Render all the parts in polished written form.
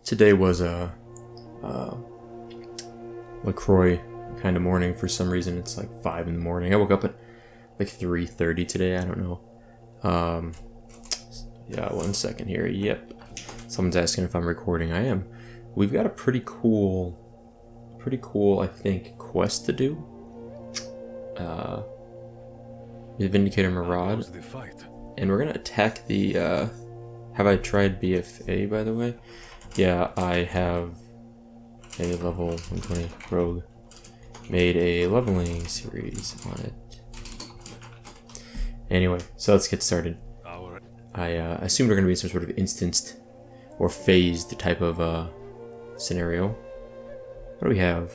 Today was a LaCroix kind of morning. For some reason, it's like 5 in the morning. I woke up at like 3:30 today. I don't know. Yeah, 1 second here. Yep. Someone's asking if I'm recording. I am. We've got a pretty cool, I think, quest to do. The Vindicator Maraude. And we're gonna attack the, have I tried BFA, by the way? Yeah, I have a level 120 rogue. Made a leveling series on it. Anyway, so let's get started. I assume we're going to be in some sort of instanced or phased type of scenario. What do we have?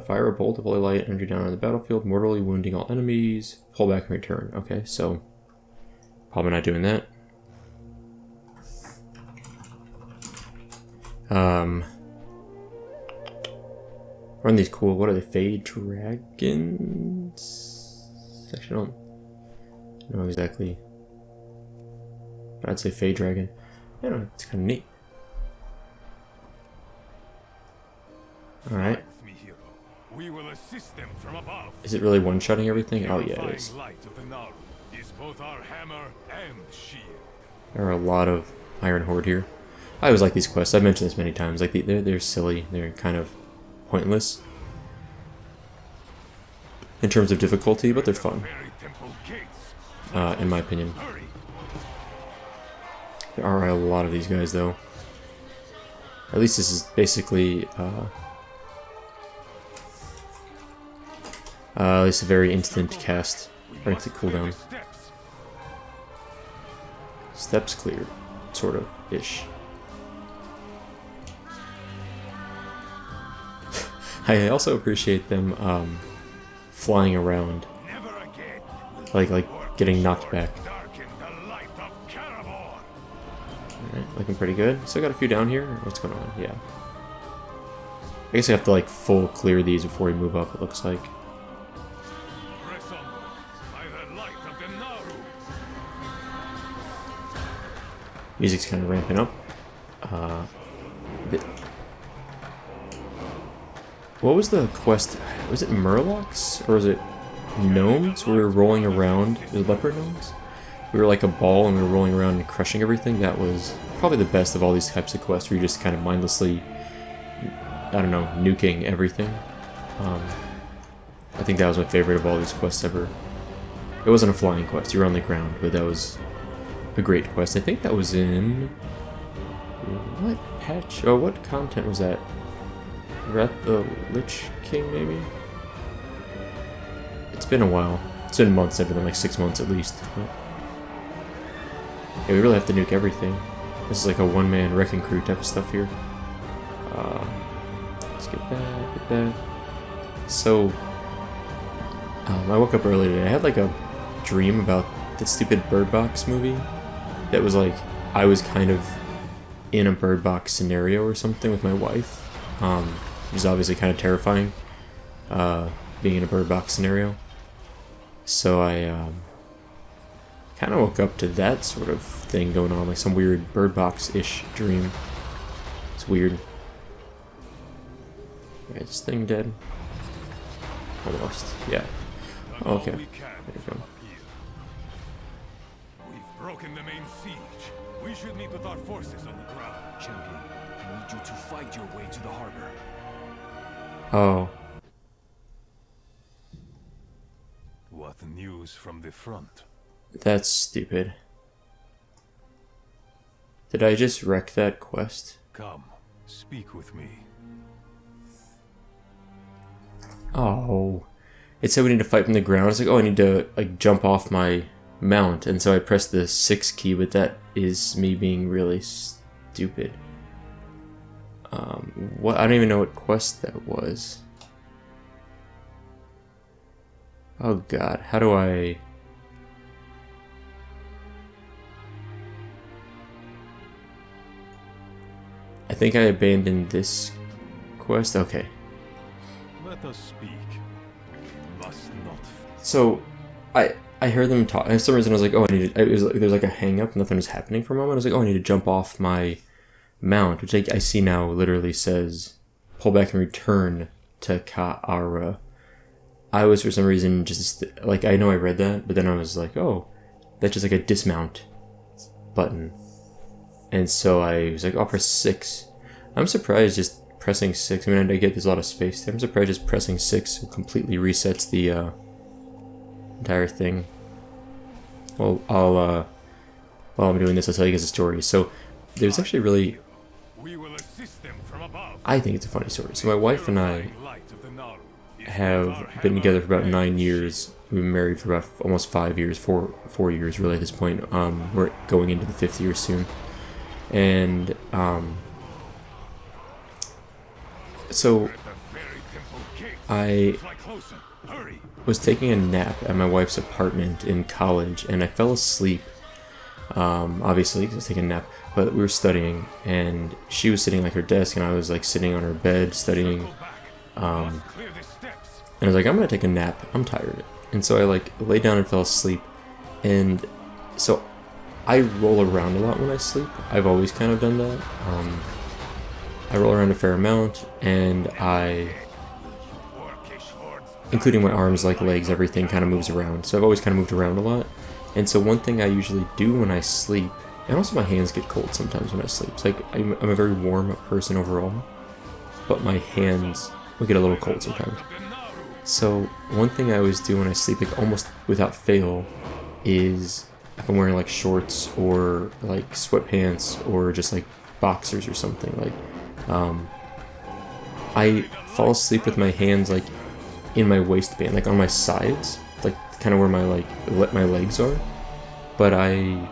Fire a bolt of holy light energy down on the battlefield, mortally wounding all enemies, pull back and return. Okay, so probably not doing that. Run these cool, what are they, Fade Dragons? Actually, I don't know exactly. But I'd say Fade Dragon. I don't know, it's kind of neat. Alright. Is it really one-shotting everything? Oh yeah, it is. There are a lot of Iron Horde here. I always like these quests. I've mentioned this many times. Like they're silly. They're kind of pointless in terms of difficulty, but they're fun. In my opinion. There are a lot of these guys, though. At least this is basically at least a very instant cast, or instant cooldown. Steps cleared, sort of ish. I also appreciate them flying around, like getting knocked back. Alright, looking pretty good. Still got a few down here. What's going on? Yeah. I guess I have to like full clear these before we move up, it looks like. Music's kind of ramping up. What was the quest? Was it Murlocs? Or was it gnomes? We were rolling around. The leopard gnomes? We were like a ball and we were rolling around and crushing everything. That was probably the best of all these types of quests where you're just kind of mindlessly, I don't know, nuking everything. I think that was my favorite of all these quests ever. It wasn't a flying quest, you were on the ground, but that was a great quest. I think that was in... what patch? Oh, what content was that? Wrath the Lich King, maybe? It's been a while. It's been months, everything, like 6 months at least. Yeah, we really have to nuke everything. This is like a one-man wrecking crew type of stuff here. Let's get that, So, I woke up early today. I had like a dream about the stupid Bird Box movie. That was like, I was kind of in a Bird Box scenario or something with my wife. It was obviously kind of terrifying, being in a Bird Box scenario. So I kind of woke up to that sort of thing going on, like some weird Bird Box-ish dream. It's weird. Alright, is this thing dead? Almost, yeah. Oh, okay, there we go. We've broken the main siege. We should meet with our forces on the ground. Champion, I need you to fight your way to the harbor. Oh. What news from the front? That's stupid. Did I just wreck that quest? Come, speak with me. Oh. It said we need to fight from the ground. I was like, oh, I need to like jump off my mount, and so I pressed the 6 key, but that is me being really stupid. What? I don't even know what quest that was. Oh god, how do I... I think I abandoned this quest. Okay. Let us speak. We must not. So, I heard them talk. For some reason, I was like, oh, I need to. It was like, there was like a hang up. Nothing was happening for a moment. I was like, oh, I need to jump off my mount, which I see now literally says pull back and return to Ka'ara. I was for some reason just like, I know I read that, but then I was like, oh, that's just like a dismount button. And so I was like, I'll press 6. I'm surprised just pressing 6. I mean, I get there's a lot of space there. I'm surprised just pressing 6 completely resets the entire thing. Well, while I'm doing this, I'll tell you guys a story. So there's actually really, I think it's a funny story. So my wife and I have been together for about 9 years. We've been married for about almost 5 years, four years really at this point. We're going into the 5th year soon. And so I was taking a nap at my wife's apartment in college, and I fell asleep. Obviously, because I was taking a nap, but we were studying, and she was sitting like her desk, and I was like sitting on her bed studying. And I was like, I'm gonna take a nap. I'm tired. And so I like lay down and fell asleep. And so I roll around a lot when I sleep. I've always kind of done that. I roll around a fair amount, and including my arms, like legs, everything kind of moves around. So I've always kind of moved around a lot. And so one thing I usually do when I sleep, and also my hands get cold sometimes when I sleep. It's like I'm a very warm person overall, but my hands will get a little cold sometimes. So one thing I always do when I sleep, like almost without fail, is if I'm wearing like shorts or like sweatpants or just like boxers or something, like I fall asleep with my hands like in my waistband, like on my sides, like kind of where my my legs are, but I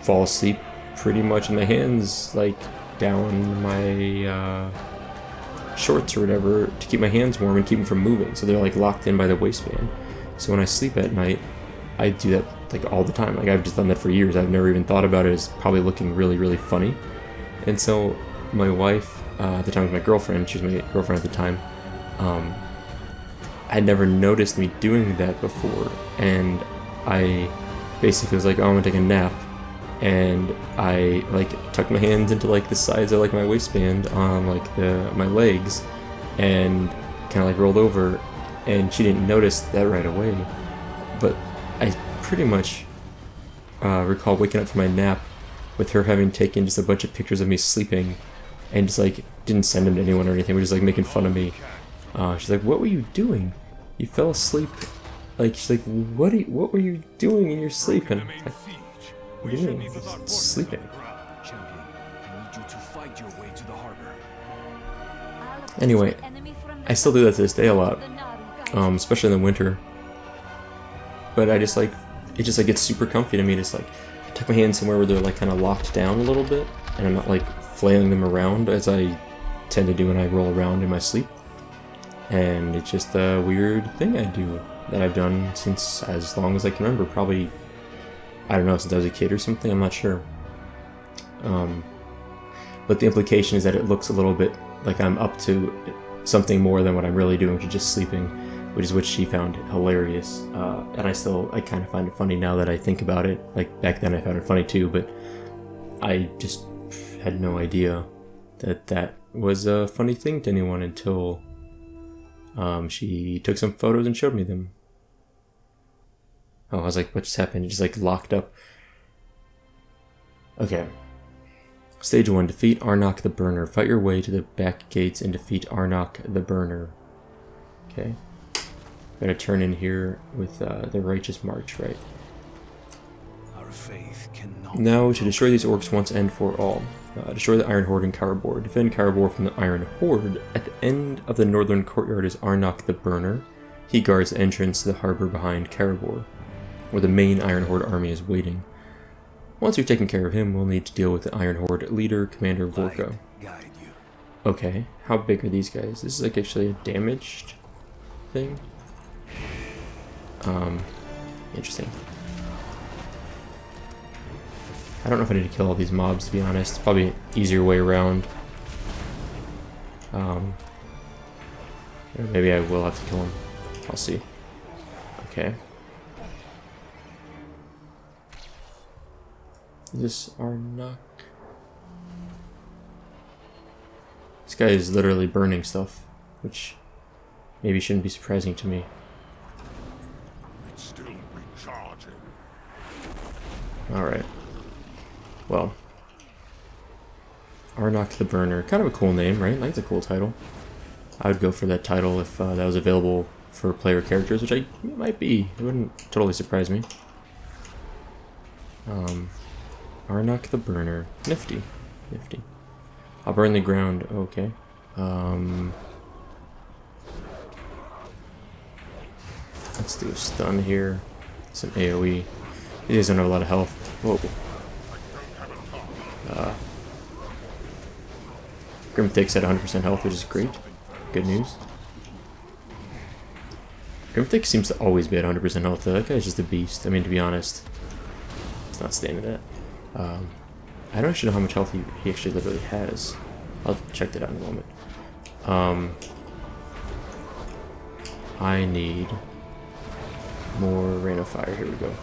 fall asleep pretty much in my hands like down my shorts or whatever to keep my hands warm and keep them from moving, so they're like locked in by the waistband. So when I sleep at night, I do that like all the time. Like I've just done that for years. I've never even thought about it as probably looking really, really funny. And so my wife, at the time was my girlfriend, she was my girlfriend at the time, had never noticed me doing that before, and I basically was like, oh, I'm gonna take a nap, and I like tucked my hands into like the sides of like my waistband on like my legs, and kind of like rolled over, and she didn't notice that right away, but I pretty much recall waking up from my nap with her having taken just a bunch of pictures of me sleeping, and just like didn't send them to anyone or anything. We're just like making fun of me. She's like, "What were you doing? You fell asleep." Like she's like, "What were you doing in your sleep?" And I'm like, "What do you mean? Sleeping." Anyway, I still do that to this day a lot, especially in the winter. But I just like, it just like gets super comfy to me. Just like tuck my hands somewhere where they're like kind of locked down a little bit, and I'm not like flailing them around as I tend to do when I roll around in my sleep. And it's just a weird thing I do that I've done since as long as I can remember. Probably, I don't know, since I was a kid or something. I'm not sure. But the implication is that it looks a little bit like I'm up to something more than what I'm really doing, which is just sleeping, which is what she found hilarious. And I kind of find it funny now that I think about it. Like back then I found it funny too, but I just had no idea that that was a funny thing to anyone until she took some photos and showed me them. Oh, I was like, what just happened? It just like locked up. Okay. Stage 1, defeat Arnok the Burner. Fight your way to the back gates and defeat Arnok the Burner. Okay. Gotta turn in here with the Righteous March, right? Our faith cannot now, to destroy these orcs once and for all. Destroy the Iron Horde in Karabor. Defend Karabor from the Iron Horde. At the end of the northern courtyard is Arnok the Burner. He guards the entrance to the harbor behind Karabor, where the main Iron Horde army is waiting. Once we've taken care of him, we'll need to deal with the Iron Horde leader, Commander Vorko. Okay, how big are these guys? This is like actually a damaged thing. Interesting. I don't know if I need to kill all these mobs, to be honest. It's probably an easier way around. Maybe I will have to kill him. I'll see. Okay. Is this Arnok? guy is literally burning stuff, which maybe shouldn't be surprising to me. It's still recharging. Alright. Well. Arnok the Burner. Kind of a cool name, right? Like, it's a cool title. I would go for that title if that was available for player characters, which it might be. It wouldn't totally surprise me. Arnok the Burner. Nifty. Nifty. I'll burn the ground. Okay. Let's do a stun here. Some AoE. He doesn't have a lot of health. Whoa. Grimthick's at 100% health, which is great. Good news. Grimthick seems to always be at 100% health, though. That guy's just a beast. I mean, to be honest, it's not standing that. I don't actually know how much health he actually literally has. I'll check that out in a moment. I need more Rain of Fire. Here we go.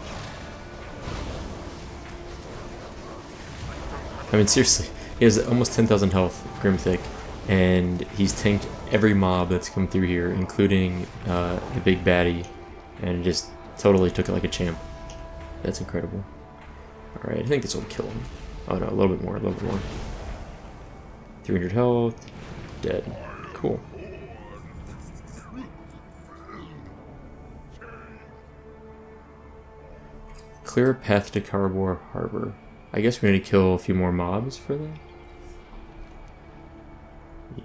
I mean, seriously, he has almost 10,000 health, Grimthick, and he's tanked every mob that's come through here, including the big baddie, and just totally took it like a champ. That's incredible. Alright, I think this will kill him. Oh no, a little bit more, a little bit more. 300 health, dead. Cool. Clear a path to Karabor Harbor. I guess we need to kill a few more mobs for that.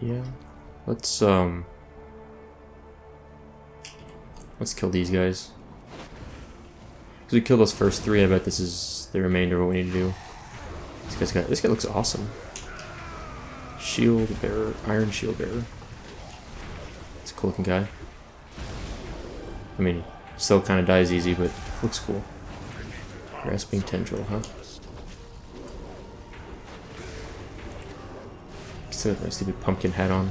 Yeah. Let's kill these guys. Because we killed those first three, I bet this is the remainder of what we need to do. This guy looks awesome. Shield bearer, Iron Shield bearer. It's a cool looking guy. I mean, still kind of dies easy, but looks cool. Grasping tendril, huh? Still have my stupid pumpkin hat on.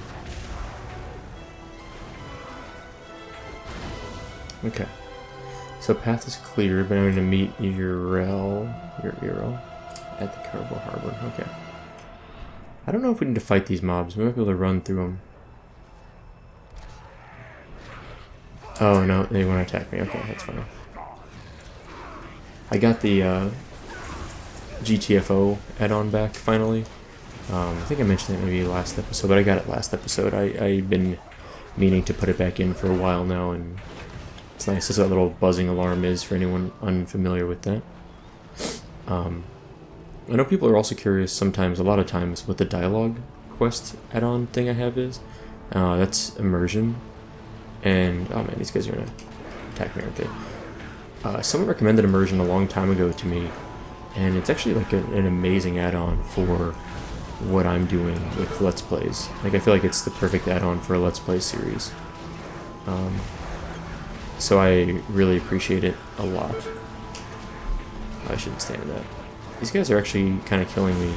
Okay. So path is clear, but I'm going to meet Urel at the Karabor Harbor. Okay. I don't know if we need to fight these mobs. We might be able to run through them. Oh no, they want to attack me. Okay, that's fine. I got the GTFO add-on back finally. I think I mentioned it maybe last episode, but I got it last episode. I've been meaning to put it back in for a while now, and it's nice. That's what that little buzzing alarm is for anyone unfamiliar with that. I know people are also curious sometimes, a lot of times, what the dialogue quest add-on thing I have is. That's immersion. And, oh man, these guys are gonna attack me, aren't they? Someone recommended immersion a long time ago to me, and it's actually like an amazing add-on for what I'm doing with Let's Plays. Like, I feel like it's the perfect add-on for a Let's Play series. So I really appreciate it a lot. I shouldn't stand that. These guys are actually kind of killing me.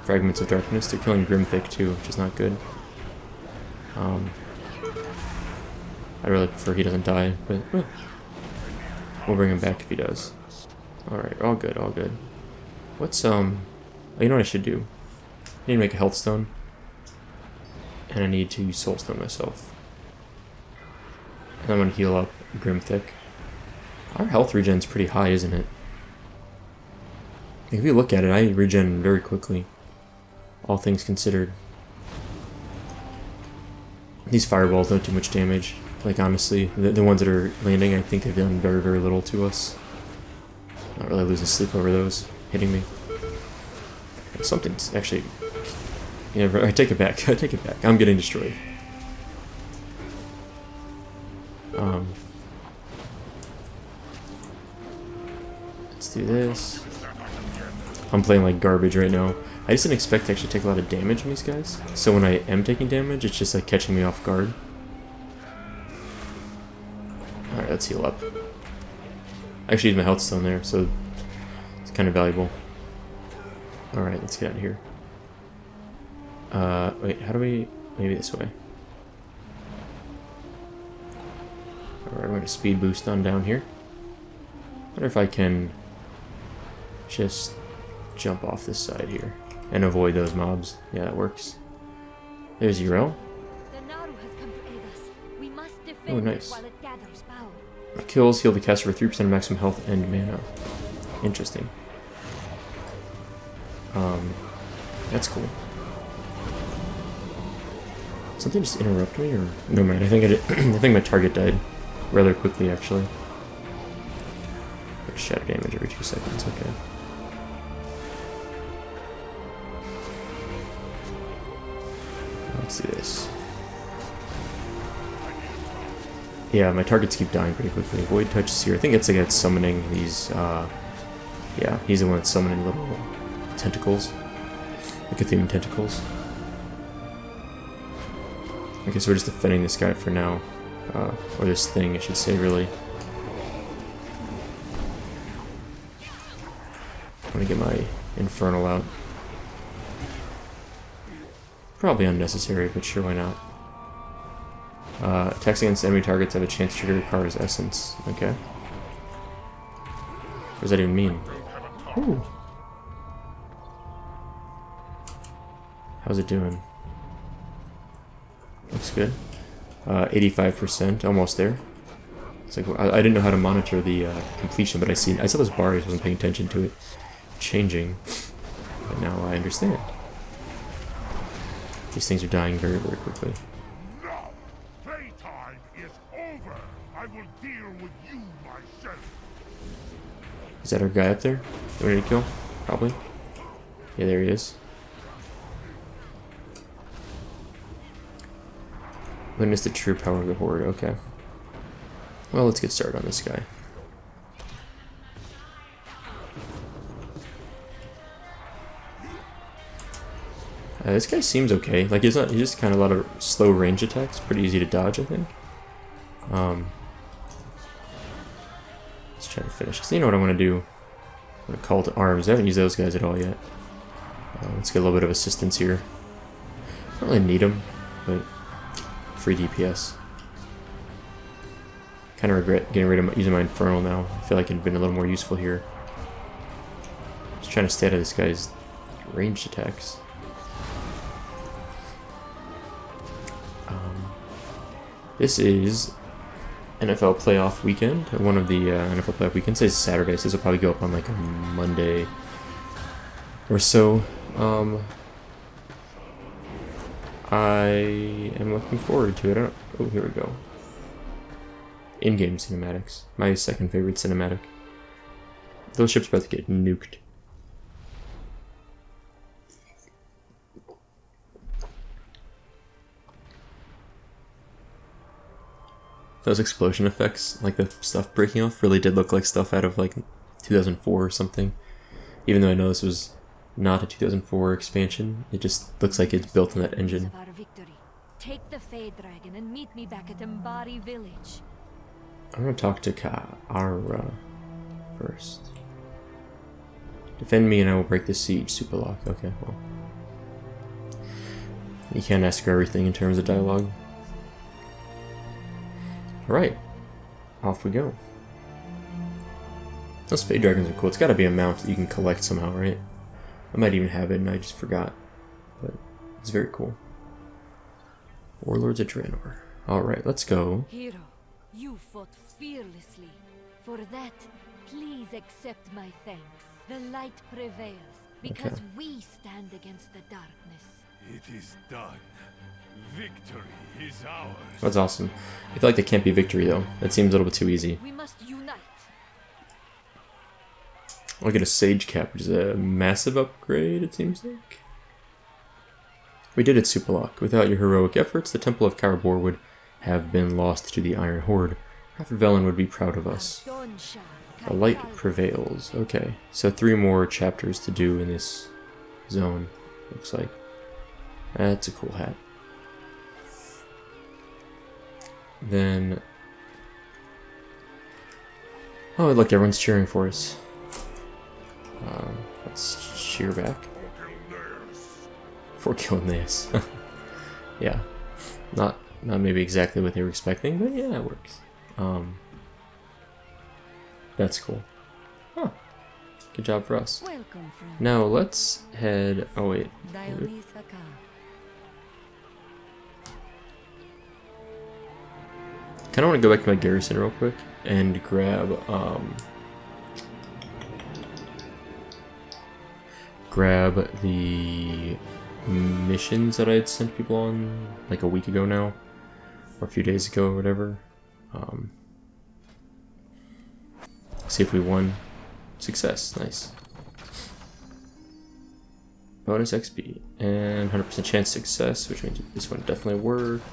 Fragments of Darkness. They're killing Grimthick too, which is not good. I really prefer he doesn't die, but we'll bring him back if he does. Alright, all good, all good. What's, oh, you know what I should do? I need to make a health stone. And I need to soulstone myself. And I'm gonna heal up Grimthick. Our health regen's pretty high, isn't it? If you look at it, I regen very quickly. All things considered. These fireballs don't do much damage. Like, honestly, the ones that are landing, I think they've done very, very little to us. Not really losing sleep over those hitting me. Something's actually... Yeah, I take it back. I take it back. I'm getting destroyed. Let's do this. I'm playing like garbage right now. I just didn't expect to actually take a lot of damage from these guys. So when I am taking damage, it's just like catching me off guard. Alright, let's heal up. I actually used my health stone there, so it's kind of valuable. Alright, let's get out of here. Wait, how do we... Maybe this way. Alright, we're going to speed boost on down here. Wonder if I can just jump off this side here and avoid those mobs. Yeah, that works. There's Urel. The Naru has come to aid us. We must Oh, defend nice. it while it gathers power. Kills heal the caster for 3% of maximum health and mana. Interesting. That's cool. Something just interrupted me, or no man? I think I did. I think my target died rather quickly, actually. Like shatter damage every 2 seconds. Okay. Let's do this. Yeah, my targets keep dying pretty quickly. Void Touch is here. I think it's like it's summoning these. Yeah, he's the one that's summoning little tentacles, the Cthulhu tentacles. Okay, so we're just defending this guy for now, or this thing, I should say, really. I'm gonna get my Infernal out. Probably unnecessary, but sure, why not? Attacks against enemy targets have a chance to trigger Kara's essence. Okay. What does that even mean? Ooh. How's it doing? Looks good. 85%, almost there. It's like I didn't know how to monitor the completion, but I saw those bars. I wasn't paying attention to it changing, but now I understand. These things are dying very, very quickly. No! Playtime is over! I will deal with you myself! Is that our guy up there? Ready to kill? Probably. Yeah, there he is. Witness the true power of the Horde. Okay. Well, let's get started on this guy. This guy seems okay. Like he's just kind of a lot of slow range attacks. Pretty easy to dodge, I think. Let's try to finish. So you know what I want to do? I'm gonna call to arms. I haven't used those guys at all yet. Let's get a little bit of assistance here. Don't really need them, but free DPS. Kind of regret getting rid of using my Infernal now. I feel like it'd been a little more useful here. Just trying to stay out of this guy's ranged attacks. This is NFL playoff weekend. One of the NFL playoff weekends is Saturday, so this will probably go up on like a Monday or so. I am looking forward to it. Oh, here we go. In-game cinematics. My second favorite cinematic. Those ships are about to get nuked. Those explosion effects, like the stuff breaking off, really did look like stuff out of like 2004 or something. Even though I know this was not a 2004 expansion, it just looks like it's built on that engine. Of our victory. Take the Fey Dragon and meet me back at Mbari village. I'm gonna talk to Karabor first. Defend me and I will break the siege. SoupaSoka. Okay, well. You can't ask her everything in terms of dialogue. Alright. Off we go. Those Fey Dragons are cool. It's gotta be a mount that you can collect somehow, right? I might even have it and I just forgot. But it's very cool. Warlords of Draenor. Alright, let's go. Hero, you fought fearlessly. For that, please accept my thanks. The light prevails, because Okay. we stand against the darkness. It is done. Victory is ours. That's awesome. I feel like that can't be victory though. That seems a little bit too easy. We must unite. I'll get a Sage Cap, which is a massive upgrade, it seems like. We did it, SoupaSoka. Without your heroic efforts, the Temple of Karabor would have been lost to the Iron Horde. Half of Velen would be proud of us. The light prevails. Okay, so 3 more chapters to do in this zone, looks like. That's a cool hat. Then... oh, look, everyone's cheering for us. Let's cheer back. For killing this. Yeah. Not maybe exactly what they were expecting, but yeah, it works. That's cool. Huh. Good job for us. Welcome, friend. Now let's head... oh wait. kind of want to go back to my garrison real quick and grab the missions that I had sent people on like a week ago now, or a few days ago or whatever. See if we won. Success, nice. Bonus XP and 100% chance success, which means this one definitely worked.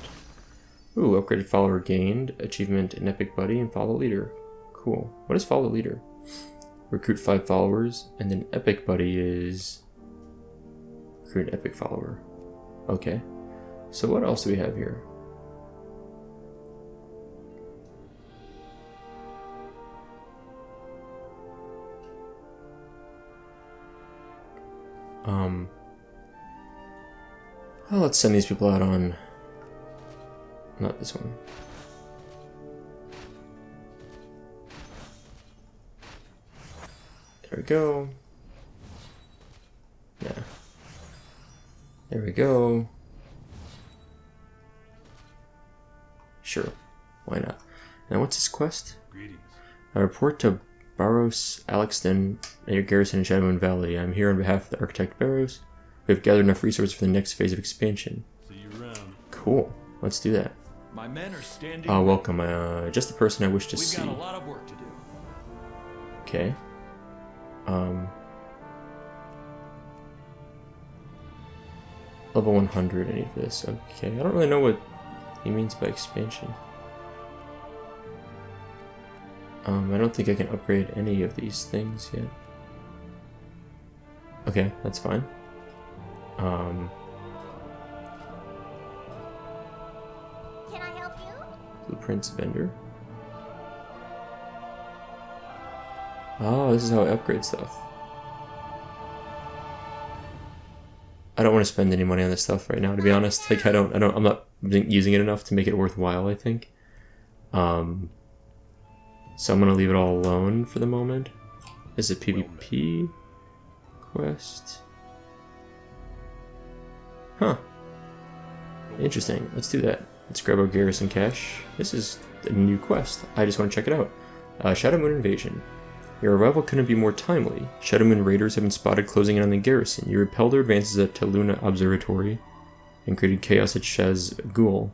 Ooh, upgraded follower gained, achievement an epic buddy, and follow leader. Cool. What is follow leader? Recruit 5 followers, and then epic buddy is recruit an epic follower. Okay. So what else do we have here? Well, let's send these people out on... Not this one. There we go. Yeah. There we go. Sure. Why not? Now what's this quest? Greetings. I report to Barros Alexton at your garrison in Shadowmoon Valley. I'm here on behalf of the Architect Barros. We have gathered enough resources for the next phase of expansion. See you around. Cool. Let's do that. My men are standing. Welcome. Just the person I wish to We've see. got a lot of work to do. Okay. Level 100, I need for this. Okay, I don't really know what he means by expansion. I don't think I can upgrade any of these things yet. Okay, that's fine. Can I help you? Blueprints vendor. Oh, this is how I upgrade stuff. I don't want to spend any money on this stuff right now, to be honest. Like, I'm not using it enough to make it worthwhile, I think. So I'm gonna leave it all alone for the moment. Is it PvP quest? Huh. Interesting. Let's do that. Let's grab our garrison cache. This is a new quest. I just want to check it out. Shadowmoon Invasion. Your arrival couldn't be more timely. Shadowmoon raiders have been spotted closing in on the garrison. You repelled their advances at Taluna Observatory and created chaos at Shaz Ghul.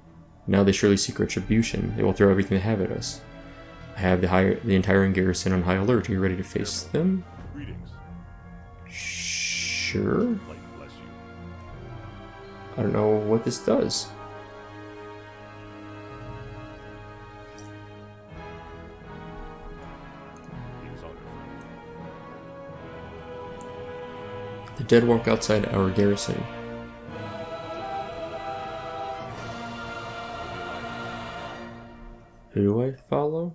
Now they surely seek retribution. They will throw everything they have at us. I have the entire garrison on high alert. Are you ready to face them? Greetings. Sure. Light bless you. I don't know what this does. Things on The dead walk outside our garrison. Who do I follow?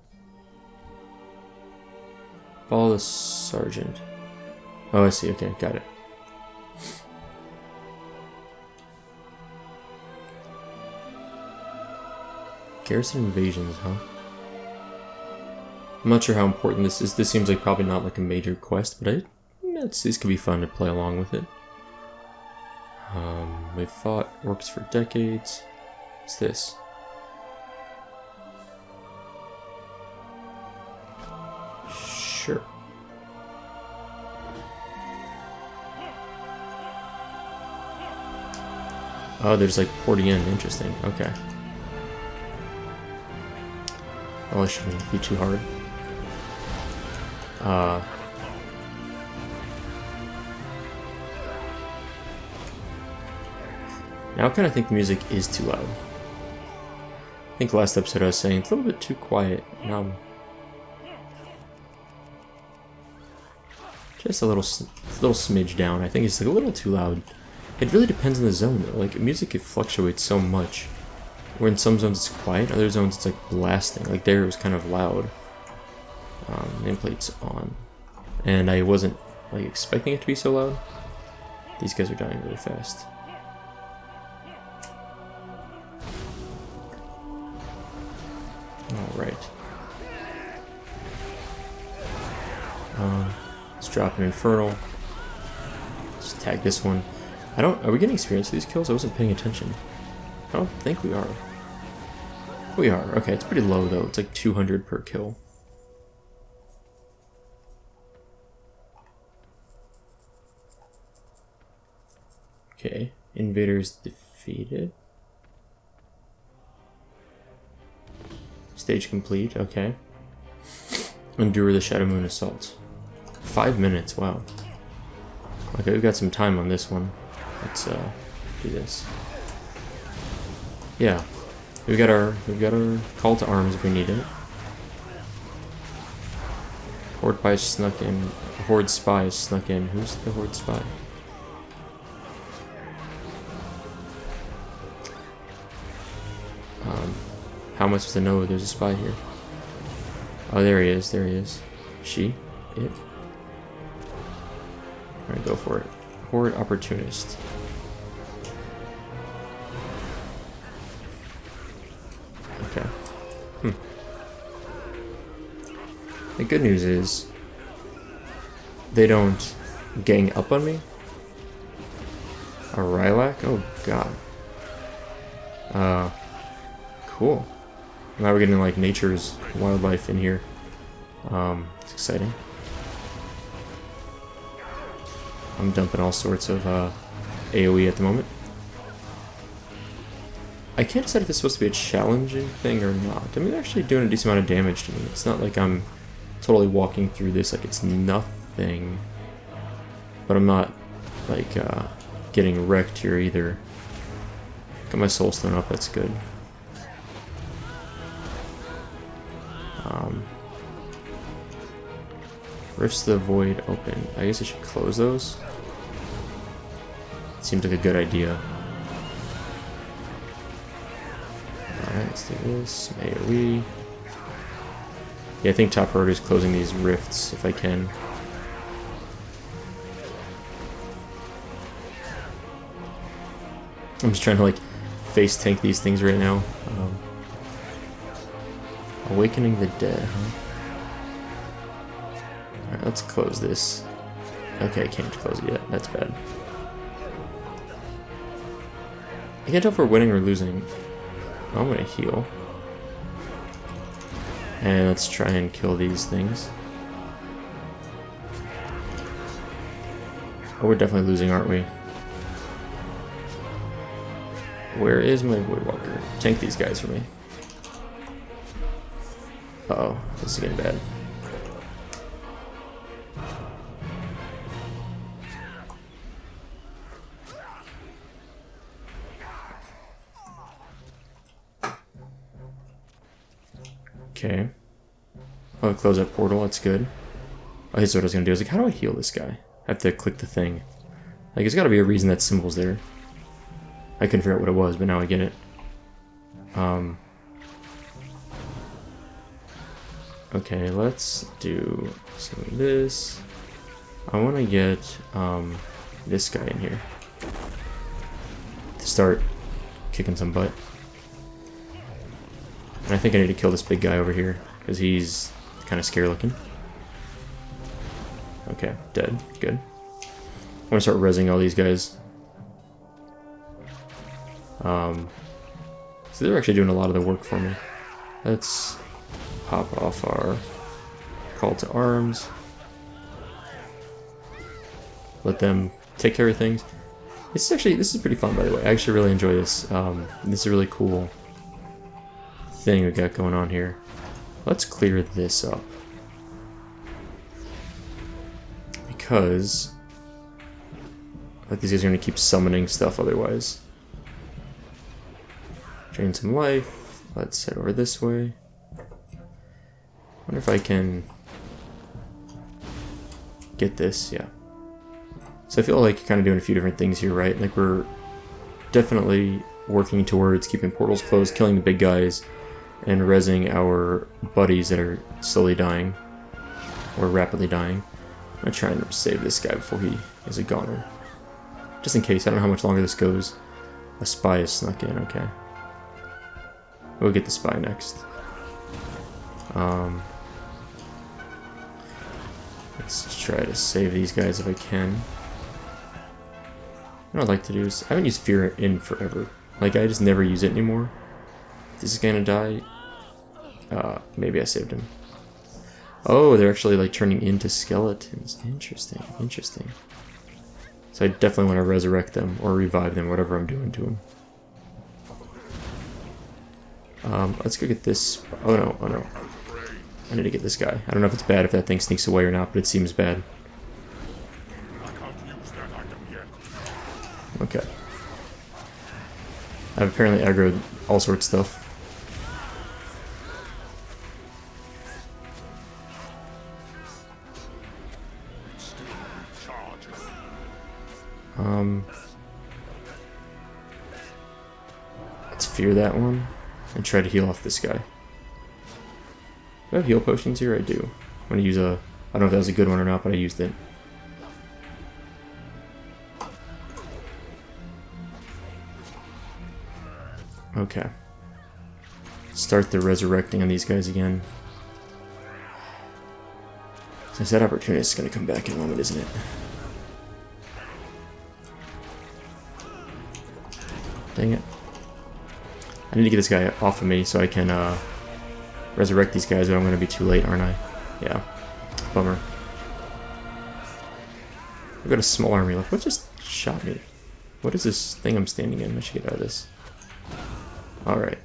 Follow the sergeant. Oh, I see. Okay, got it. Garrison invasions, huh? I'm not sure how important this is. This seems like probably not like a major quest, but this could be fun to play along with it. We've fought orcs for decades. What's this? Sure. Oh, there's like porting in. Interesting. Okay. Well, it shouldn't be too hard. Now I kind of think the music is too loud. I think last episode I was saying it's a little bit too quiet. Now just a little smidge down. I think it's like a little too loud. It really depends on the zone though. Like music, it fluctuates so much. Where in some zones it's quiet, other zones it's like blasting. Like there it was kind of loud. Nameplate's on, and I wasn't like expecting it to be so loud. These guys are dying really fast. All right. Let's drop an infernal. Let's tag this one. Are we getting experience for these kills? I wasn't paying attention. I don't think we are. We are. Okay, it's pretty low though. It's like 200 per kill. Okay, invaders defeated. Stage complete, okay. Endure the Shadow Moon Assault. 5 minutes, wow. Okay, we've got some time on this one. Let's do this. Yeah. We've got our call to arms if we need it. Horde spy snuck in. Horde spy snuck in. Who's the Horde spy? How am I supposed to know there's a spy here? Oh, there he is. There he is. She? It? Alright, go for it. Horde opportunist. Okay. The good news is they don't gang up on me. A Rylac? Oh god. Cool. Now we're getting like nature's wildlife in here. It's exciting. I'm dumping all sorts of AoE at the moment. I can't decide if it's supposed to be a challenging thing or not. I mean, they're actually doing a decent amount of damage to me. It's not like I'm totally walking through this like it's nothing. But I'm not like getting wrecked here either. Got my soulstone up, that's good. Rifts the Void open. I guess I should close those. Seems like a good idea. Alright, let's do this. Some AoE. Yeah, I think top priority is closing these rifts if I can. I'm just trying to like face tank these things right now. Awakening the Dead, huh? Alright, let's close this. Okay, I can't close it yet. That's bad. I can't tell if we're winning or losing. Oh, I'm gonna heal. And let's try and kill these things. Oh, we're definitely losing, aren't we? Where is my Voidwalker? Tank these guys for me. Uh-oh, this is getting bad. Okay. Oh, close that portal, that's good. Oh, here's what I was gonna do. I was like, how do I heal this guy? I have to click the thing. Like, there's gotta be a reason that symbol's there. I couldn't figure out what it was, but now I get it. Okay, let's do some of this. I want to get this guy in here to start kicking some butt. And I think I need to kill this big guy over here because he's kind of scary looking. Okay, dead. Good. I'm gonna start rezzing all these guys. So they're actually doing a lot of the work for me. Let's pop off our call to arms. Let them take care of things. This is pretty fun, by the way. I actually really enjoy this. This is a really cool thing we got going on here. Let's clear this up. Because like these guys are gonna keep summoning stuff otherwise. Drain some life. Let's head over this way. Wonder if I can get this, yeah. So I feel like you're kind of doing a few different things here, right? Like we're definitely working towards keeping portals closed, killing the big guys, and rezzing our buddies that are slowly dying, or rapidly dying. I'm gonna try and save this guy before he is a goner. Just in case, I don't know how much longer this goes. A spy is snuck in, okay. We'll get the spy next. Let's try to save these guys if I can. What I'd like to do is, I haven't used Fear in forever. Like, I just never use it anymore. This is gonna die. Maybe I saved him. Oh, they're actually like turning into skeletons. Interesting, interesting. So I definitely want to resurrect them or revive them, whatever I'm doing to them. Let's go get this. Oh no, oh no. I need to get this guy. I don't know if it's bad if that thing sneaks away or not, but it seems bad. Okay. I've apparently aggroed all sorts of stuff. Let's fear that one and try to heal off this guy. Do I have heal potions here? I do. I'm gonna use a... I don't know if that was a good one or not, but I used it. Okay. Start the resurrecting on these guys again. Since that opportunity is gonna come back in a moment, isn't it? Dang it. I need to get this guy off of me so I can resurrect these guys, but I'm going to be too late, aren't I? Yeah. Bummer. I've got a small army left. What just shot me? What is this thing I'm standing in? I should get out of this. Alright.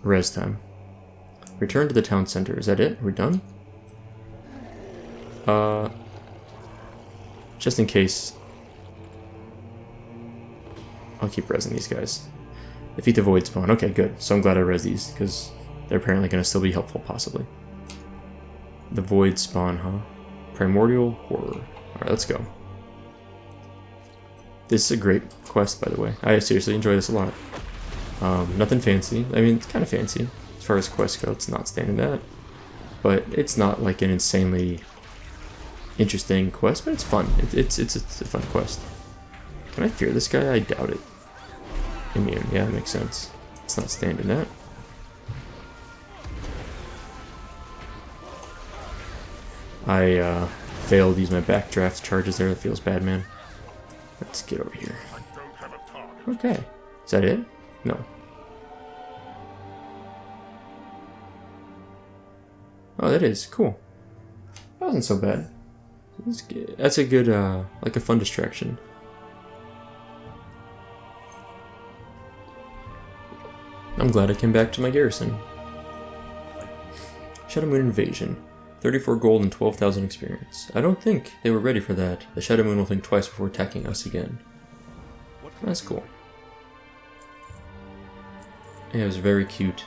Res time. Return to the town center. Is that it? Are we done? Just in case... I'll keep resing these guys. Defeat the void spawn. Okay, good. So I'm glad I res these, because they're apparently going to still be helpful, possibly. The void spawn, huh? Primordial horror. Alright, let's go. This is a great quest, by the way. I seriously enjoy this a lot. Nothing fancy. I mean, it's kind of fancy. As far as quests go, it's not standing that. But it's not like an insanely interesting quest, but it's fun. It's a fun quest. Can I fear this guy? I doubt it. Immune, yeah, that makes sense. It's not standing that. I failed to use my backdraft charges there. That feels bad, man. Let's get over here. Okay. Is that it? No. Oh, that is. Cool. That wasn't so bad. That's a good, like a fun distraction. I'm glad I came back to my garrison. Shadow Moon Invasion. 34 gold and 12,000 experience. I don't think they were ready for that. The Shadow Moon will think twice before attacking us again. That's cool. Yeah, it was very cute.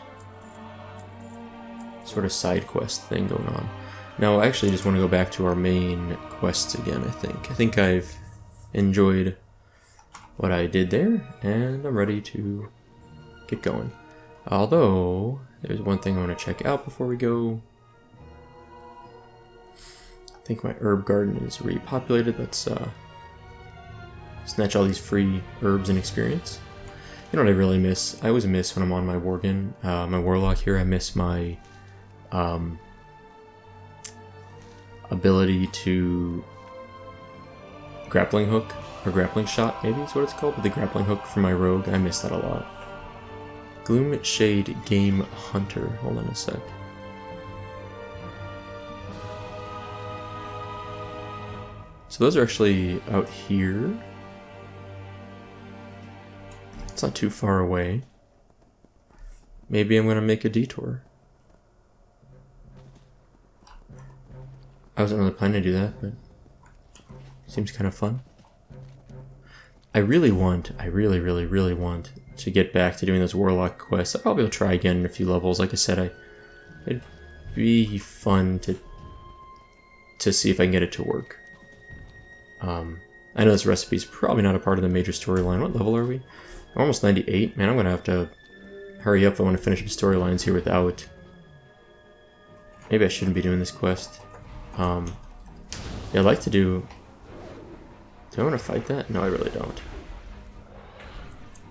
Sort of side quest thing going on. Now, I actually just want to go back to our main quests again, I think. I think I've enjoyed what I did there, and I'm ready to get going. Although, there's one thing I want to check out before we go. I think my herb garden is repopulated. Let's snatch all these free herbs and experience. You know what I really miss? I always miss when I'm on my Worgen, my Warlock here, I miss my ability to grappling hook, or grappling shot maybe is what it's called, but the grappling hook for my rogue, I miss that a lot. Gloom Shade Game Hunter, hold on a sec. So those are actually out here. It's not too far away. Maybe I'm gonna make a detour. I wasn't really planning to do that, but seems kind of fun. I really want to get back to doing those Warlock quests. I probably will try again in a few levels. Like I said, it'd be fun to see if I can get it to work. I know this recipe's probably not a part of the major storyline. What level are we? We're almost 98. Man, I'm gonna have to hurry up if I want to finish the storylines here without... Maybe I shouldn't be doing this quest. Yeah, I'd like to do... Do I want to fight that? No, I really don't.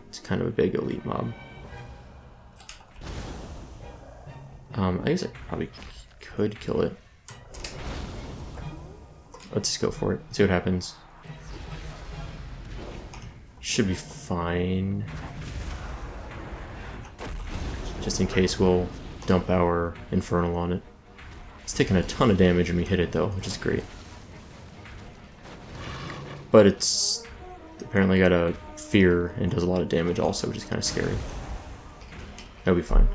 It's kind of a big elite mob. I guess I probably could kill it. Let's just go for it. See what happens. Should be fine. just in case we'll dump our Infernal on it. It's taking a ton of damage when we hit it though, which is great. But it's apparently got a fear and does a lot of damage also, which is kind of scary. That'll be fine.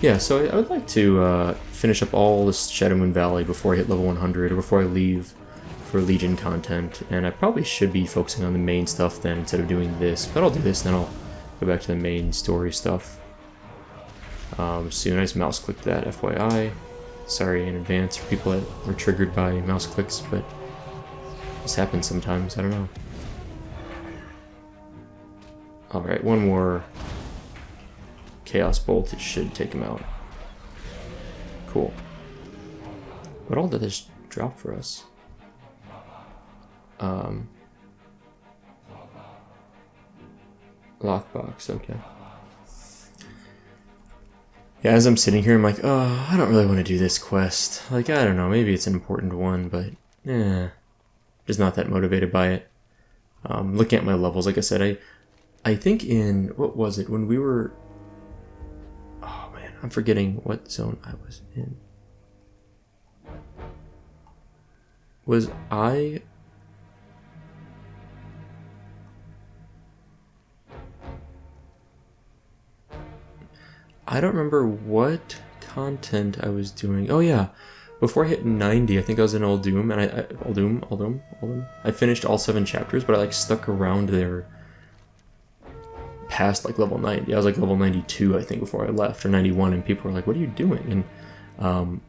Yeah, so I would like to finish up all this Shadowmoon Valley before I hit level 100, or before I leave for Legion content, and I probably should be focusing on the main stuff then instead of doing this, but I'll do this, then I'll go back to the main story stuff soon. I just mouse clicked that, FYI. Sorry in advance for people that were triggered by mouse clicks, but this happens sometimes, I don't know. Alright, one more Chaos Bolt, it should take him out. Cool. What all did this drop for us? Lockbox, okay. Yeah, as I'm sitting here, I'm like, oh, I don't really want to do this quest. Like, I don't know, maybe it's an important one, but just not that motivated by it. Looking at my levels, like I said, I think in, what was it, when we were, oh man, I'm forgetting what zone I was in. Was I don't remember what content I was doing. Oh yeah, before I hit 90, I think I was in Uldum, and Uldum. I finished all 7 chapters, but I like stuck around there past like level 90. I was like level 92, I think, before I left, or 91, and people were like, "What are you doing?" And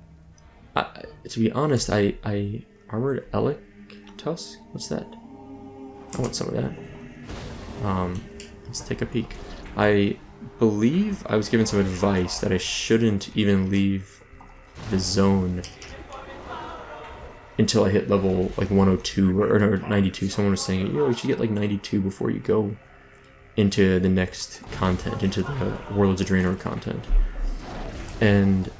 to be honest, I armored Elec Tusk. What's that? I want some of that. Let's take a peek. I believe I was given some advice that I shouldn't even leave the zone until I hit level like 102 or no, 92. Someone was saying, you should get like 92 before you go into the next content, into the Warlords of Draenor content. And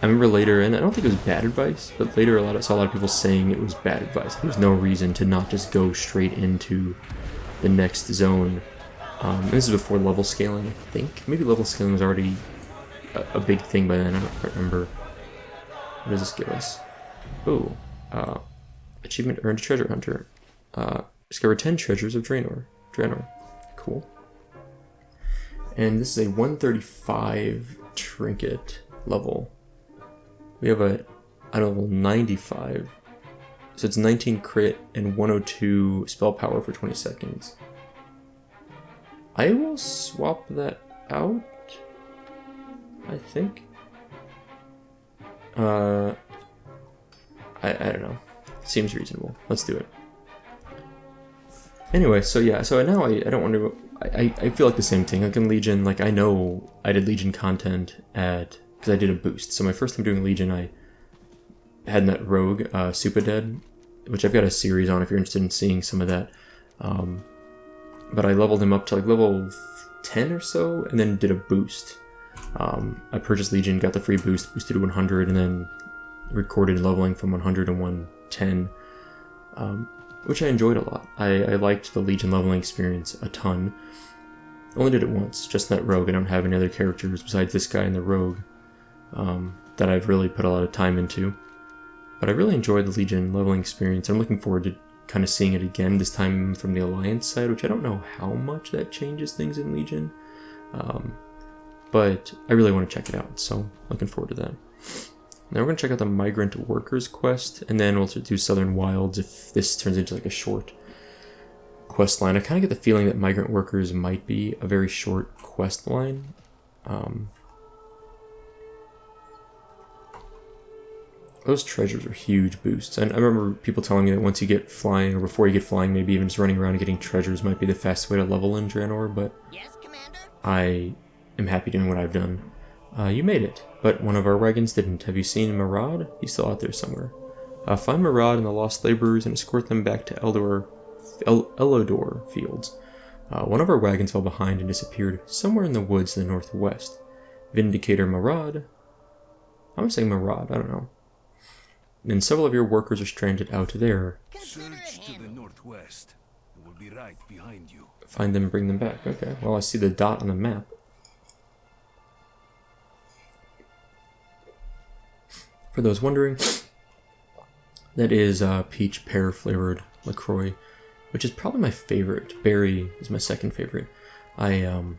I remember later, and I don't think it was bad advice, but later I saw a lot of people saying it was bad advice. There was no reason to not just go straight into the next zone. This is before level scaling, I think. Maybe level scaling was already a big thing by then. I don't quite remember. What does this give us? Oh, achievement earned treasure hunter. Discover 10 treasures of Draenor. Cool. And this is a 135 trinket level. We have a level 95. So it's 19 crit and 102 spell power for 20 seconds. I will swap that out, I think. I don't know. Seems reasonable. Let's do it. Anyway, so yeah, so now I don't want to... I feel like the same thing. Like in Legion, like I know I did Legion content because I did a boost. So my first time doing Legion, I had that rogue, SoupaSoka, which I've got a series on if you're interested in seeing some of that. But I leveled him up to like level 10 or so, and then did a boost. I purchased Legion, got the free boost, boosted to 100, and then recorded leveling from 100 to 110, which I enjoyed a lot. I liked the Legion leveling experience a ton. Only did it once, just that rogue. I don't have any other characters besides this guy and the rogue that I've really put a lot of time into. But I really enjoyed the Legion leveling experience. I'm looking forward to kind of seeing it again, this time from the Alliance side, which I don't know how much that changes things in Legion. But I really want to check it out, so looking forward to that. Now we're going to check out the Migrant Workers quest, and then we'll do Southern Wilds if this turns into like a short quest line. I kind of get the feeling that Migrant Workers might be a very short quest line. Those treasures are huge boosts, and I remember people telling me that once you get flying, or before you get flying, maybe even just running around and getting treasures might be the fastest way to level in Draenor, but Yes, Commander? I am happy doing what I've done. You made it, but one of our wagons didn't. Have you seen Marad? He's still out there somewhere. Find Marad and the Lost Laborers and escort them back to Elodor Fields. One of our wagons fell behind and disappeared somewhere in the woods to the northwest. Vindicator Marad? I'm saying Marad, I don't know. And several of your workers are stranded out there. Consider it Search to the handled. northwest. It will be right behind you. Find them and bring them back. Okay, well I see the dot on the map. For those wondering, that is peach pear flavored LaCroix, which is probably my favorite. Berry is my second favorite. I don't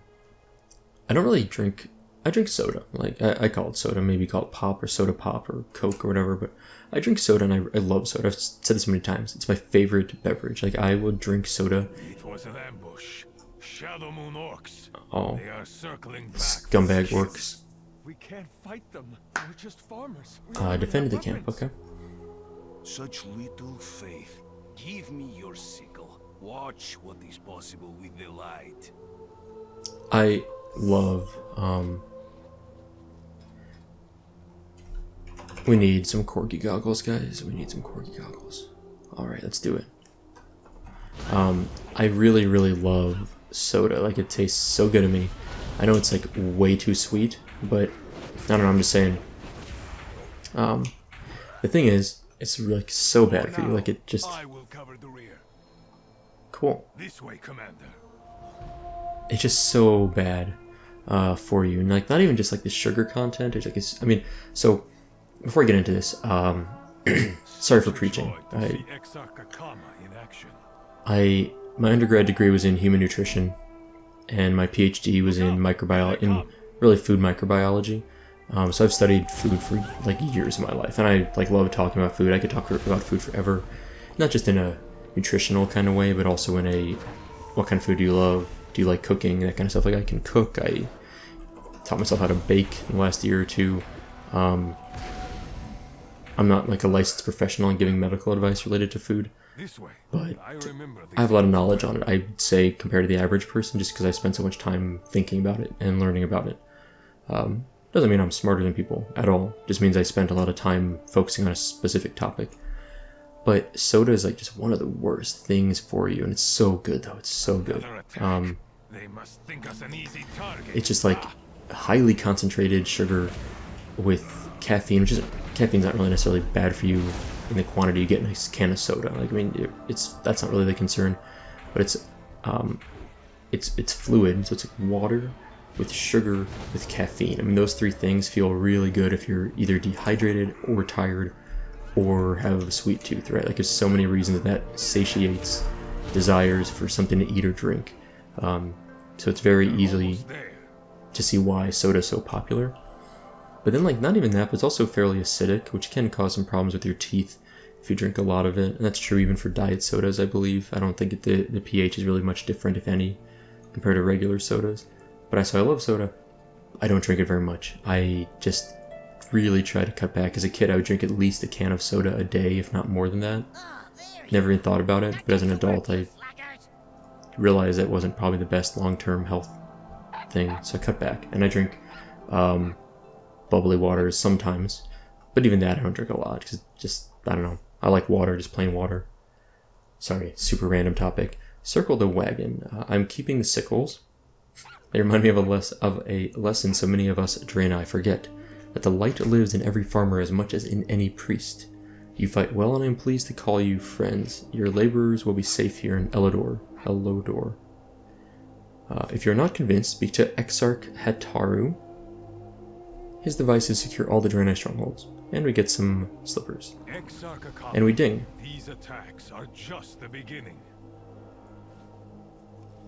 really drink. I drink soda. Like I call it soda. Maybe call it pop or soda pop or Coke or whatever. But I drink soda and I love soda. I've said this many times. It's my favorite beverage. Like I will drink soda. It was an ambush. Shadow Moon orcs. Oh, They are circling back. scumbag orcs. We can't fight them. We're just farmers. Defended the camp. Okay. Such little faith. Give me your sickle. Watch what is possible with the light. I love. We need some corgi goggles, guys. We need some corgi goggles. All right, let's do it. I really, really love soda. Like, it tastes so good to me. I know it's like way too sweet, but I don't know. I'm just saying. The thing is, it's like so bad for you. Like, it just I will cover the rear. cool. This way, Commander. It's just so bad for you, and like not even just like the sugar content. It's like I mean, so before I get into this, sorry for preaching. My undergrad degree was in human nutrition, and my PhD was in microbiology, in really food microbiology. So I've studied food for like years of my life, and I like love talking about food. I could talk about food forever, not just in a nutritional kind of way, but also in a what kind of food do you love? Do you like cooking? That kind of stuff. Like I can cook. I taught myself how to bake in the last year or two. I'm not like a licensed professional in giving medical advice related to food, but I have a lot of knowledge on it. I'd say compared to the average person, just because I spend so much time thinking about it and learning about it. Doesn't mean I'm smarter than people at all. Just means I spent a lot of time focusing on a specific topic. But soda is like just one of the worst things for you, and it's so good though. It's so good. It's just like highly concentrated sugar with caffeine, which is caffeine's not really necessarily bad for you in the quantity you get in a can of soda. Like I mean, that's not really the concern, but it's fluid, so it's like water with sugar with caffeine. I mean, those three things feel really good if you're either dehydrated or tired or have a sweet tooth, right? Like there's so many reasons that satiates desires for something to eat or drink. So it's very easy to see why soda is so popular. But then like not even that, but it's also fairly acidic, which can cause some problems with your teeth if you drink a lot of it. And that's true even for diet sodas, I believe. I don't think the pH is really much different, if any, compared to regular sodas. But I love soda. I don't drink it very much. I just really try to cut back. As a kid, I would drink at least a can of soda a day, if not more than that. Never even thought about it, but as an adult, I realized that wasn't probably the best long-term health thing, so I cut back. And I drink bubbly waters sometimes, but even that I don't drink a lot, because just, I don't know. I like water, just plain water. Sorry, super random topic. Circle the wagon. I'm keeping the sickles. They remind me of a lesson so many of us Draenei forget, that the light lives in every farmer as much as in any priest. You fight well, and I am pleased to call you friends. Your laborers will be safe here in Elodor. If you're not convinced, speak to Exarch Hataru. His devices secure all the Draenei strongholds, and we get some slippers. And we ding. These attacks are just the beginning.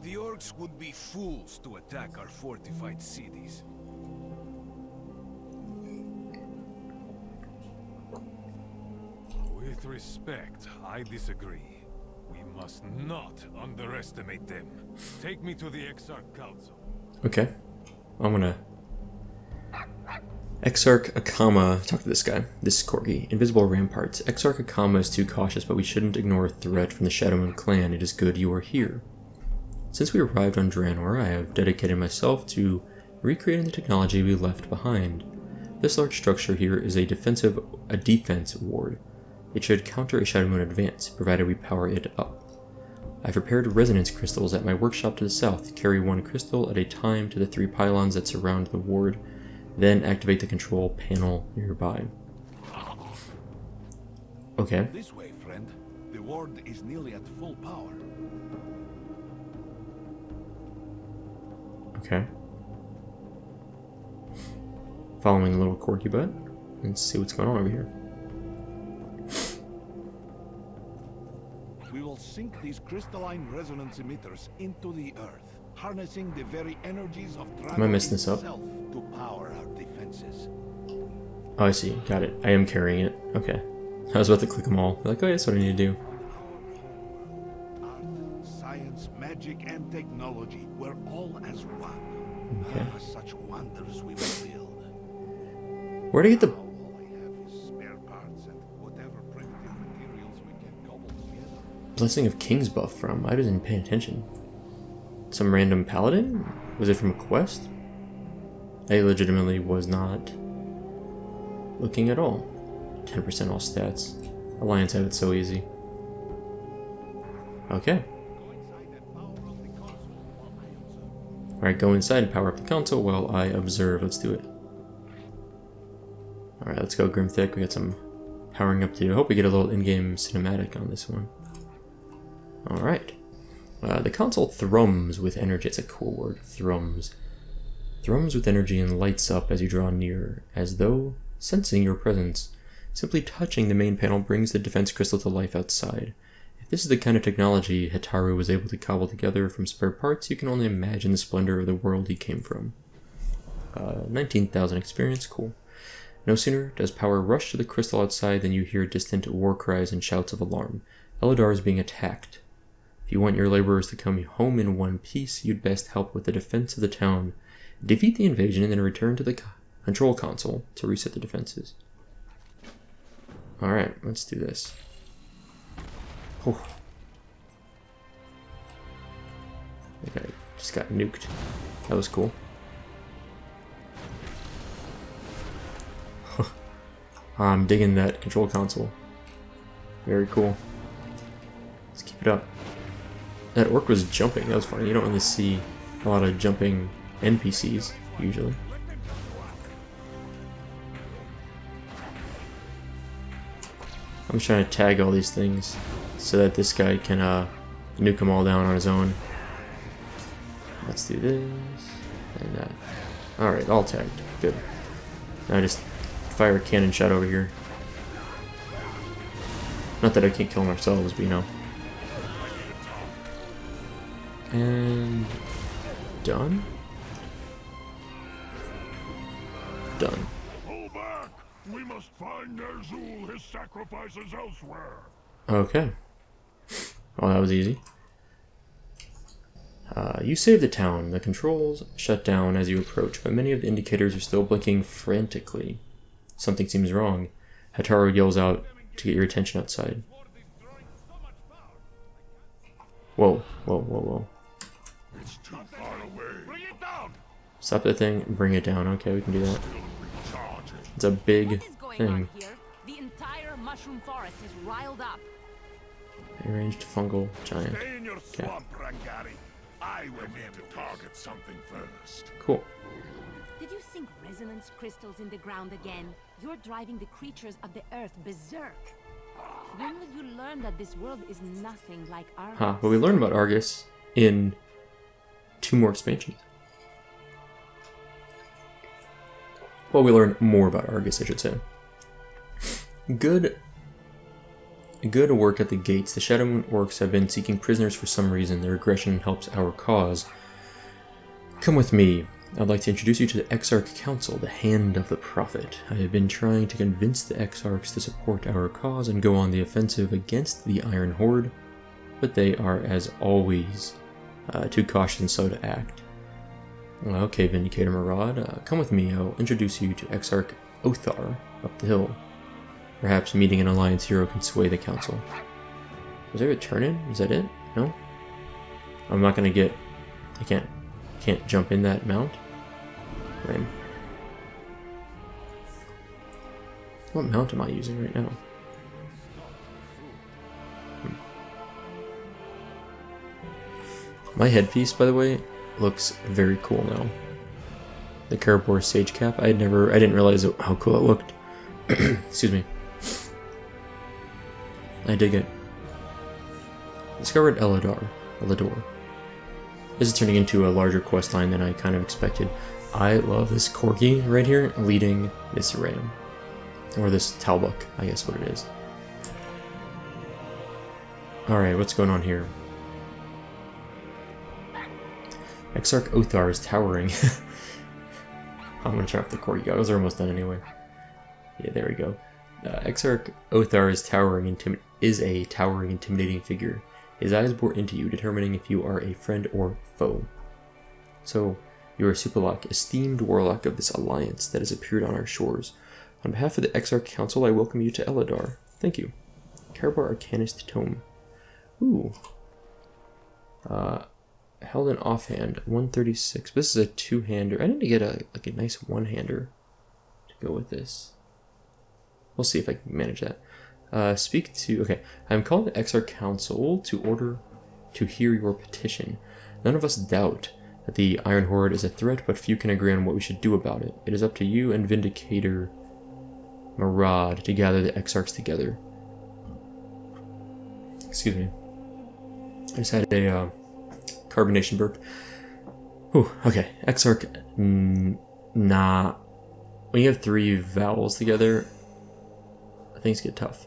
The orcs would be fools to attack our fortified cities. With respect, I disagree. We must not underestimate them. Take me to the Exarch Council. Okay. I'm gonna... Exarch Akama, talk to this guy. This is Corgi. Invisible ramparts. Exarch Akama is too cautious, but we shouldn't ignore a threat from the Shadow Moon clan. It is good you are here. Since we arrived on Draenor, I have dedicated myself to recreating the technology we left behind. This large structure here is a defense ward. It should counter a Shadow Moon advance, provided we power it up. I've prepared resonance crystals at my workshop to the south. Carry one crystal at a time to the 3 pylons that surround the ward, then activate the control panel nearby. Okay. This way, friend. The ward is nearly at full power. Okay. Following the little corky butt. Let's see what's going on over here. We will sink these crystalline resonance emitters into the Earth, harnessing the very energies of Am I messing this up? itself to power our defenses. Oh, I see. Got it. I am carrying it. Okay. I was about to click them all. Like, oh yeah, that's what I need to do. Art, science, magic, and technology, we're all as one. Okay. Such wonders we will build. Where do you get the... All I have is spare parts and whatever primitive materials we can cobble together. Blessing of King's buff from? I wasn't paying attention. Some random paladin? Was it from a quest? I legitimately was not looking at all. 10% all stats. Alliance have it so easy. Okay. Alright, go inside and power up the console while I observe. Let's do it. Alright, let's go Grimthick. We got some powering up to do. I hope we get a little in-game cinematic on this one. Alright. The console thrums with energy. It's a cool word. Thrums. Thrums with energy and lights up as you draw near, as though sensing your presence. Simply touching the main panel brings the defense crystal to life outside. If this is the kind of technology Hitaru was able to cobble together from spare parts, you can only imagine the splendor of the world he came from. 19,000 experience, cool. No sooner does power rush to the crystal outside than you hear distant war cries and shouts of alarm. Eladar is being attacked. If you want your laborers to come home in one piece, you'd best help with the defense of the town. Defeat the invasion and then return to the control console to reset the defenses. Alright, let's do this. Whew. Okay, just got nuked. That was cool. I'm digging that control console. Very cool. Let's keep it up. That orc was jumping. That was funny. You don't really see a lot of jumping NPCs, usually. I'm just trying to tag all these things so that this guy can nuke them all down on his own. Let's do this and that. Alright, all tagged. Good. Now I just fire a cannon shot over here. Not that I can't kill them ourselves, but you know. And done? Done. Pull back! We must find Ner'zhul his sacrifices elsewhere. Okay. Well, that was easy. You save the town. The controls shut down as you approach, but many of the indicators are still blinking frantically. Something seems wrong. Hitaru yells out to get your attention outside. Whoa, whoa, whoa, whoa. It's too far away. Bring it down! Stop that thing, bring it down. Okay, we can do that. It's a big What is going thing. on here? The entire mushroom forest is riled up. Ranged fungal giant. Stay in your swamp, Rangari. I will need to target something first. Cool. Did you sink resonance crystals in the ground again? You're driving the creatures of the earth berserk. When will you learn that this world is nothing like ours? Huh, but we learned about Argus in 2 more expansions. Well, we learned more about Argus, I should say. Good work at the gates. The Shadow Moon orcs have been seeking prisoners for some reason. Their aggression helps our cause. Come with me. I'd like to introduce you to the Exarch Council, the Hand of the Prophet. I have been trying to convince the Exarchs to support our cause and go on the offensive against the Iron Horde, but they are, as always, too cautious and slow to act. Okay, Vindicator Maraude, come with me. I'll introduce you to Exarch Othar up the hill. Perhaps meeting an Alliance hero can sway the council. Was there a turn-in? Is that it? No? I'm not gonna get... I can't jump in that mount? Lame. What mount am I using right now? My headpiece, by the way, looks very cool now. The Karabor Sage Cap. I didn't realize how cool it looked. Excuse me. I dig it. Discovered Elador. This is turning into a larger quest line than I kind of expected. I love this Corgi right here leading this ram. Or this Talbuk, I guess what it is. Alright, what's going on here? Exarch Othar is towering. I'm gonna turn off the core goggles, they're almost done anyway. Yeah, there we go. Exarch Othar is a towering, intimidating figure. His eyes bore into you, determining if you are a friend or foe. So, you are SoupaSoka, esteemed warlock of this alliance that has appeared on our shores. On behalf of the Exarch Council, I welcome you to Eladar. Thank you. Karabor Arcanist Tome. Ooh. Held in offhand, 136. This is a two-hander. I need to get a nice one-hander to go with this. We'll see if I can manage that. Okay. I'm calling the Exarch Council to order to hear your petition. None of us doubt that the Iron Horde is a threat, but few can agree on what we should do about it. It is up to you and Vindicator Marad to gather the Exarchs together. Excuse me. I just had a carbonation burp. Whew, okay. Exarch nah. When you have three vowels together, things get tough.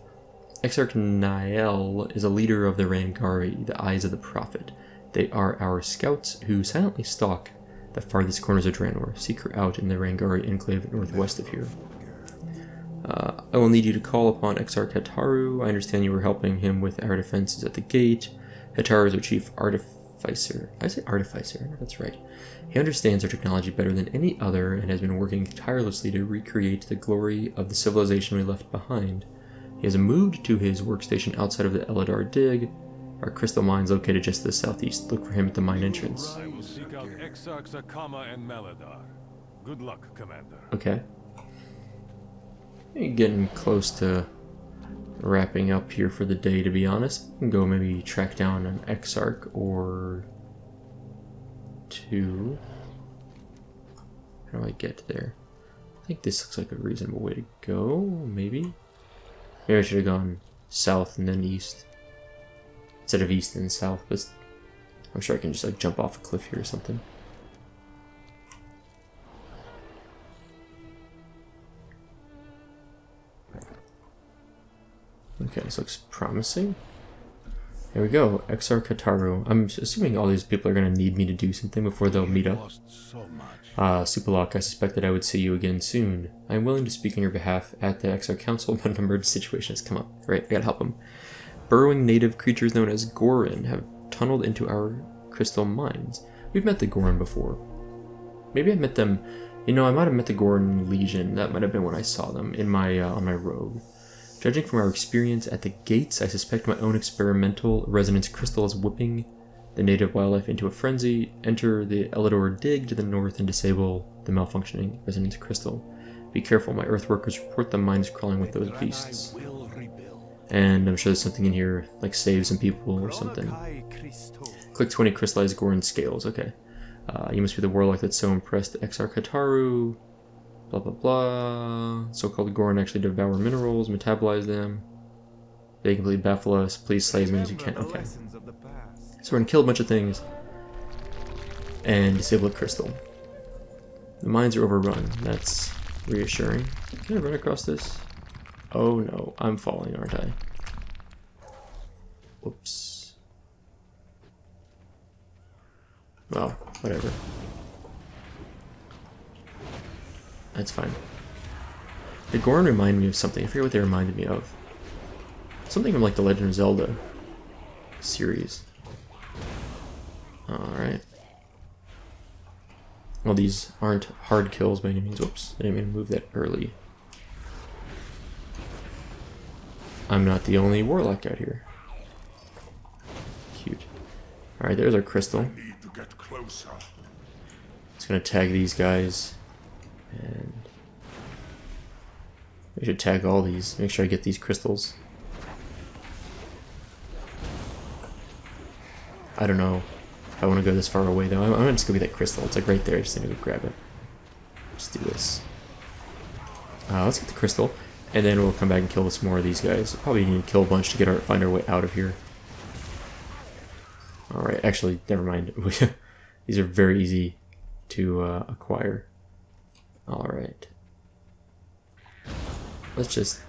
Exarch Nael is a leader of the Rangari, the Eyes of the Prophet. They are our scouts who silently stalk the farthest corners of Draenor. Seek her out in the Rangari enclave northwest of here. I will need you to call upon Exarch Hataru. I understand you were helping him with our defenses at the gate. Hataru is our chief artificer. I say artificer, I don't know if that's right. He understands our technology better than any other and has been working tirelessly to recreate the glory of the civilization we left behind. He has moved to his workstation outside of the Eladar Dig. Our crystal mine's located just to the southeast. Look for him at the mine entrance. I will seek out Exarchs Akama and Maladar. Good luck, Commander. Okay. Getting close to wrapping up here for the day, to be honest. We can go maybe track down an Exarch or two. How do I get there? I think this looks like a reasonable way to go, maybe? Maybe I should have gone south and then east. Instead of east and south, but I'm sure I can just like jump off a cliff here or something. Okay, this looks promising. There we go, Exarch Hataru. I'm assuming all these people are going to need me to do something before they'll meet up. SoupaSoka, I suspected I would see you again soon. I am willing to speak on your behalf at the Exarch Council, but an emergency situation has come up. Right, I gotta help him. Burrowing native creatures known as Gorin have tunneled into our crystal mines. We've met the Gorin before. Maybe I met them... You know, I might have met the Gorin Legion. That might have been when I saw them in my on my rogue. Judging from our experience at the gates, I suspect my own experimental resonance crystal is whipping the native wildlife into a frenzy. Enter the Elador Dig to the north and disable the malfunctioning resonance crystal. Be careful, my earthworkers report the mines crawling with those beasts. And I'm sure there's something in here, like save some people or something. Click 20 crystallized Gorin scales, okay. You must be the warlock that's so impressed Exarch Hataru. Blah blah blah. So-called Gorin actually devour minerals, metabolize them. They completely baffle us. Please slay as many as you can. Okay. So we're gonna kill a bunch of things and disable a crystal. The mines are overrun. That's reassuring. Can I run across this? Oh no, I'm falling, aren't I? Whoops. Well, whatever. That's fine. The Gorin remind me of something. I forget what they reminded me of. Something from like the Legend of Zelda series. Alright. Well, these aren't hard kills by any means. Whoops, I didn't mean to move that early. I'm not the only warlock out here. Cute. Alright, there's our crystal. Just gonna tag these guys. And we should tag all these. Make sure I get these crystals. I don't know if I want to go this far away though. I'm gonna just go get that crystal. It's like right there. I just need to go grab it. Let's do this. Let's get the crystal, and then we'll come back and kill some more of these guys. Probably need to kill a bunch to get find our way out of here. All right. Actually, never mind. These are very easy to acquire. Alright. let's just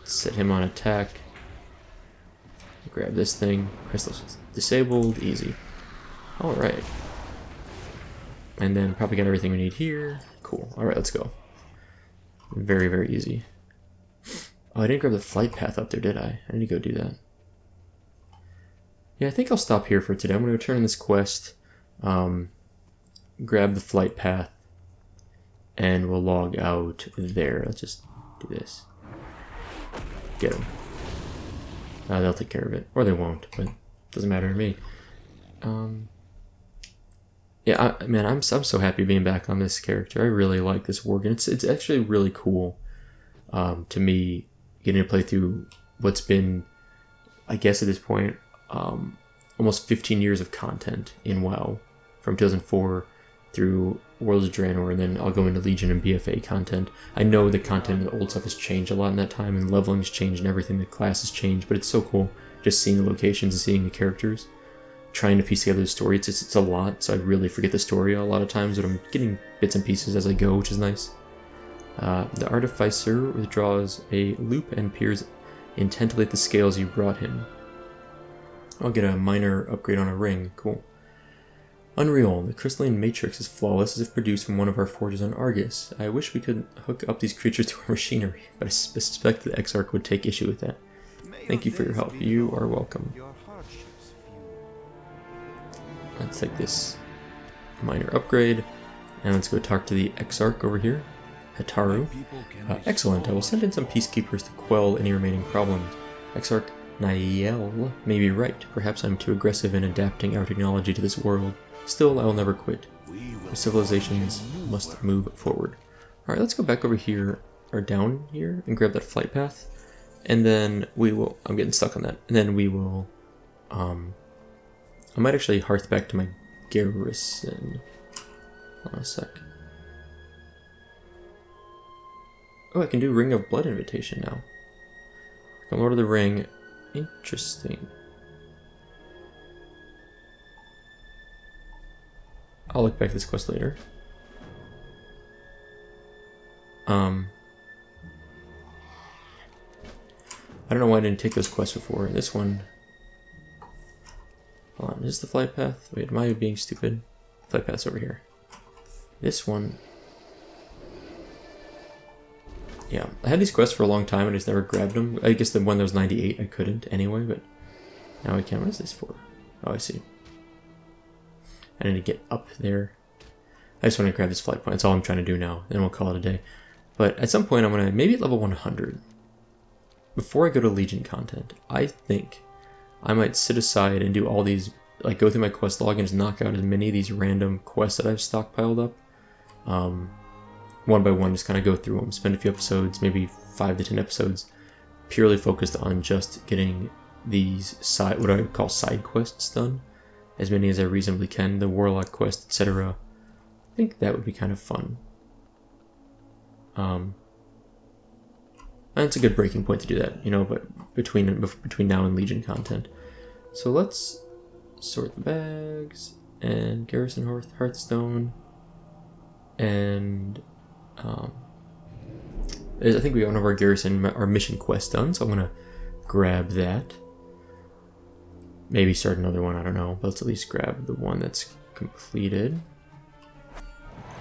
set him on attack. Grab this thing. Crystals disabled. Easy. Alright. And then probably got everything we need here. Cool. Alright, let's go. Very, very easy. Oh, I didn't grab the flight path up there, did I? I need to go do that. Yeah, I think I'll stop here for today. I'm going to return this quest. Grab the flight path. And we'll log out there. Let's just do this. Get them. They'll take care of it. Or they won't, but it doesn't matter to me. Yeah, man, I'm so happy being back on this character. I really like this work, and it's actually really cool to me getting to play through what's been, I guess at this point, almost 15 years of content in WoW, from 2004 through Worlds of Draenor, and then I'll go into Legion and BFA content. I know the content of the old stuff has changed a lot in that time, and leveling's changed and everything, the classes changed, but it's so cool just seeing the locations and seeing the characters, trying to piece together the story. It's a lot, so I really forget the story a lot of times, but I'm getting bits and pieces as I go, which is nice. The Artificer withdraws a loop and peers intently at the scales you brought him. I'll get a minor upgrade on a ring. Cool. Unreal. The crystalline matrix is flawless as if produced from one of our forges on Argus. I wish we could hook up these creatures to our machinery, but I suspect the Exarch would take issue with that. Thank you for your help. You are welcome. Let's take this minor upgrade, and let's go talk to the Exarch over here, Hataru. Excellent. I will send in some peacekeepers to quell any remaining problems. Exarch Nael may be right. Perhaps I'm too aggressive in adapting our technology to this world. Still, I will never quit. The civilizations must move forward. Alright, let's go back over here, or down here, and grab that flight path. And then we will... I'm getting stuck on that. And then we will... I might actually hearth back to my garrison. Hold on a sec. Oh, I can do Ring of Blood invitation now. I'm Lord of the Ring. Interesting. I'll look back at this quest later. I don't know why I didn't take those quests before. This one... Hold on, is this the flight path? Wait, am I being stupid? Flight path's over here. This one... Yeah, I had these quests for a long time and I just never grabbed them. I guess the one that was 98 I couldn't anyway, but now I can. What is this for? Oh, I see. I need to get up there. I just want to grab this flight point. That's all I'm trying to do now. Then we'll call it a day. But at some point I'm going to, maybe at level 100, before I go to Legion content, I think I might sit aside and do all these, like go through my quest log and just knock out as many of these random quests that I've stockpiled up. One by one, just kind of go through them, spend a few episodes, maybe 5 to 10 episodes, purely focused on just getting these side, what I would call side quests done. As many as I reasonably can, the Warlock quest, etc. I think that would be kind of fun. And it's a good breaking point to do that, you know, but between now and Legion content. So let's sort the bags, and Garrison Hearthstone, and I think we got one of our mission quest done, so I'm gonna grab that. Maybe start another one, I don't know, but let's at least grab the one that's completed.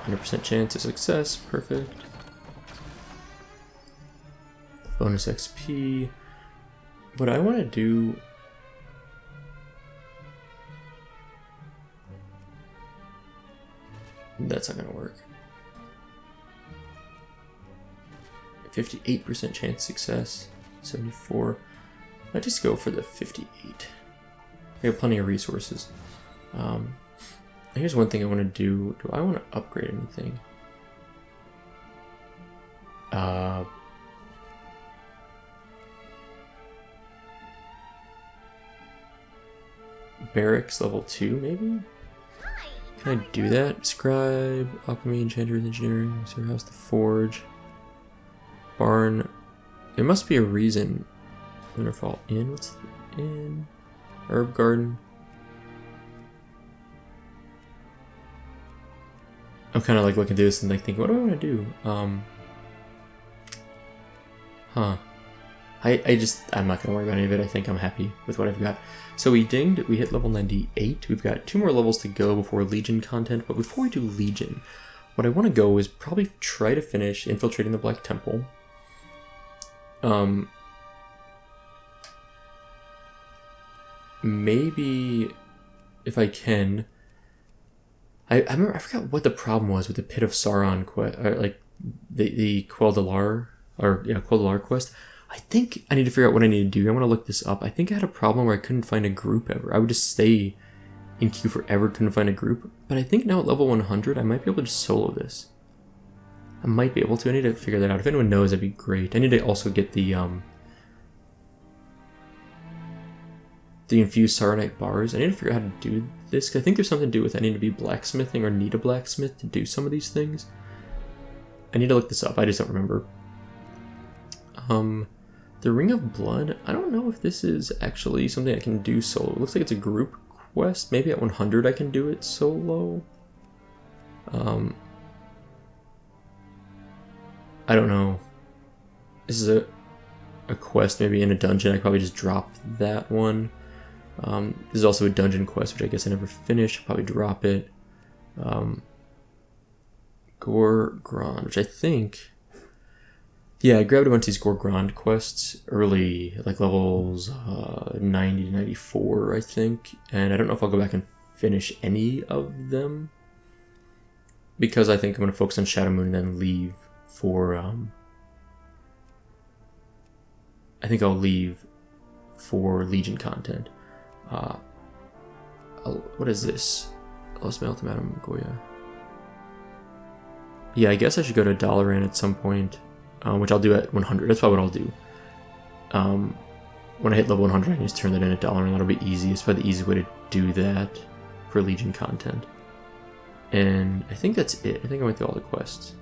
100% chance of success, perfect. Bonus XP. What I want to do... That's not going to work. 58% chance success, 74. I just go for the 58. I have plenty of resources. Here's one thing I want to do. Do I want to upgrade anything? Barracks level 2, maybe? Can I do that? Scribe, Alchemy, Enchanter's Engineering, Storehouse, the Forge, Barn. There must be a reason. Winterfall Inn, what's the inn? Herb Garden. I'm kind of like looking through this and like thinking, what do I want to do? Huh. I'm not gonna worry about any of it. I think I'm happy with what I've got. So we dinged, we hit level 98. We've got 2 more levels to go before Legion content, but before we do Legion, what I want to go is probably try to finish infiltrating the Black Temple. Maybe if I can. I forgot what the problem was with the Pit of Sauron quest, or like the Quel'Dalar, Quel'Dalar quest. I think I need to figure out what I need to do. I want to look this up. I think I had a problem where I couldn't find a group ever. I would just stay in queue forever, couldn't find a group. But I think now at level 100, I might be able to just solo this. I might be able to. I need to figure that out. If anyone knows, that'd be great. I need to also get the infused Sauronite bars. I need to figure out how to do this, because I think there's something to do with I need to be blacksmithing or need a blacksmith to do some of these things. I need to look this up. I just don't remember. The Ring of Blood, I don't know if this is actually something I can do solo. It looks like it's a group quest. Maybe at 100 I can do it solo. I don't know. This is a quest maybe in a dungeon. I probably just drop that one. This is also a dungeon quest, which I guess I never finished. I'll probably drop it. Gorgrond, which I think... Yeah, I grabbed a bunch of these Gorgrond quests early, like levels 90 to 94, I think. And I don't know if I'll go back and finish any of them, because I think I'm going to focus on Shadow Moon and then leave for... I think I'll leave for Legion content. What is this? Lost my ultimatum, Goya. Yeah, I guess I should go to Dalaran at some point, which I'll do at 100. That's probably what I'll do. When I hit level 100, I can just turn that in at Dalaran. That'll be easy. It's probably the easiest way to do that for Legion content. And I think that's it. I think I went through all the quests.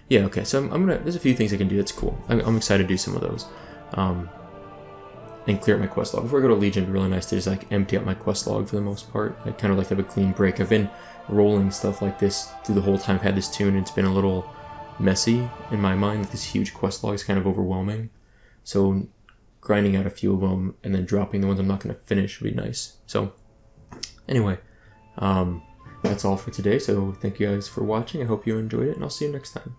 Yeah, okay, so I'm gonna... There's a few things I can do. That's cool. I'm excited to do some of those. And clear up my quest log. Before I go to Legion, it'd be really nice to just like empty out my quest log for the most part. I kind of like to have a clean break. I've been rolling stuff like this through the whole time I've had this tune, and it's been a little messy in my mind. Like this huge quest log is kind of overwhelming. So grinding out a few of them and then dropping the ones I'm not going to finish would be nice. So anyway, that's all for today. So thank you guys for watching. I hope you enjoyed it, and I'll see you next time.